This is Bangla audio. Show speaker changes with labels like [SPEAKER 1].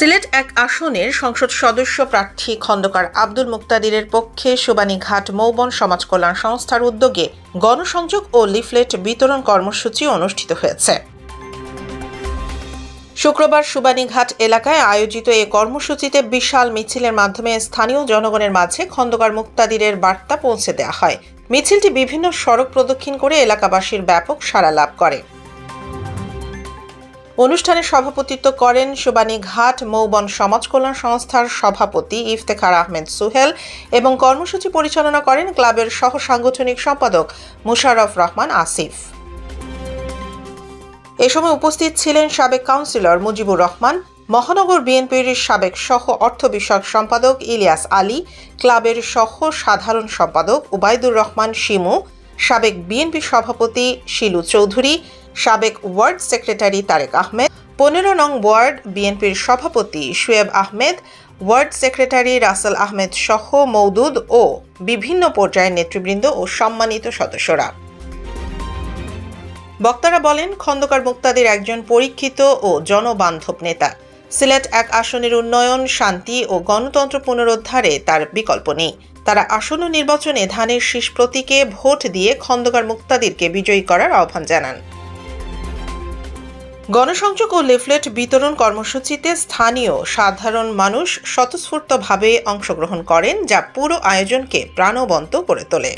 [SPEAKER 1] সিলেট এক আসনের সংসদ সদস্য প্রার্থী খন্দকার আব্দুল মুক্তাদিরের পক্ষে সুবানীঘাট মৌবন সমাজ কল্যাণ সংস্থার উদ্যোগে গণসংযোগ ও লিফলেট বিতরণ কর্মসূচি অনুষ্ঠিত হয়েছে। শুক্রবার সুবানীঘাট এলাকায় আয়োজিত এ কর্মসূচিতে বিশাল মিছিলের মাধ্যমে স্থানীয় জনগণের মাঝে খন্দকার মুক্তাদিরের বার্তা পৌঁছে দেওয়া হয়। মিছিলটি বিভিন্ন সড়ক প্রদক্ষিণ করে এলাকাবাসীর ব্যাপক সাড়া লাভ করে। অনুষ্ঠানে সভাপতিত্ব করেন সুবানীঘাট মৌবন সমাজ কল্যাণ সংস্থার সভাপতি ইফতেখার আহমেদ সুহেল এবং কর্মসূচি পরিচালনা করেন ক্লাবের সহ সাংগঠনিক সম্পাদক মুশাররফ রহমান আসিফ। এ সময় উপস্থিত ছিলেন সাবেক কাউন্সিলর মুজিবুর রহমান, মহানগর বিএনপির সাবেক সহ অর্থ বিষয়ক সম্পাদক ইলিয়াস আলী, ক্লাবের সহ সাধারণ সম্পাদক উবাইদুর রহমান শিমু, সাবেক বিএনপি সভাপতি শিলু চৌধুরী, সাবেক ওয়ার্ড সেক্রেটারি তারেক আহমেদ, 15 নং ওয়ার্ড বিএনপির সভাপতি শুয়েব আহমেদ, ওয়ার্ড সেক্রেটারি রাসেল আহমেদ সহ মওদুদ ও বিভিন্ন পর্যায়ের নেতৃবৃন্দ ও সম্মানিত সদস্যরা। বক্তারা বলেন, খন্দকার মুক্তাদির একজন পরীক্ষিত ও জনবান্ধব নেতা। সিলেট এক আসনের উন্নয়ন, শান্তি ও গণতন্ত্র পুনরুদ্ধারে তার বিকল্প নেই। তারা আসন্ন নির্বাচনে ধানের শীষ প্রতীকে ভোট দিয়ে খন্দকার মুক্তাদিরকে বিজয়ী করার আহ্বান জানান। গণসংযোগ ও লিফলেট বিতরণ কর্মসূচিতে স্থানীয় সাধারণ মানুষ স্বতঃস্ফূর্তভাবে অংশগ্রহণ করেন, যা পুরো আয়োজনকে প্রাণবন্ত করে তোলে।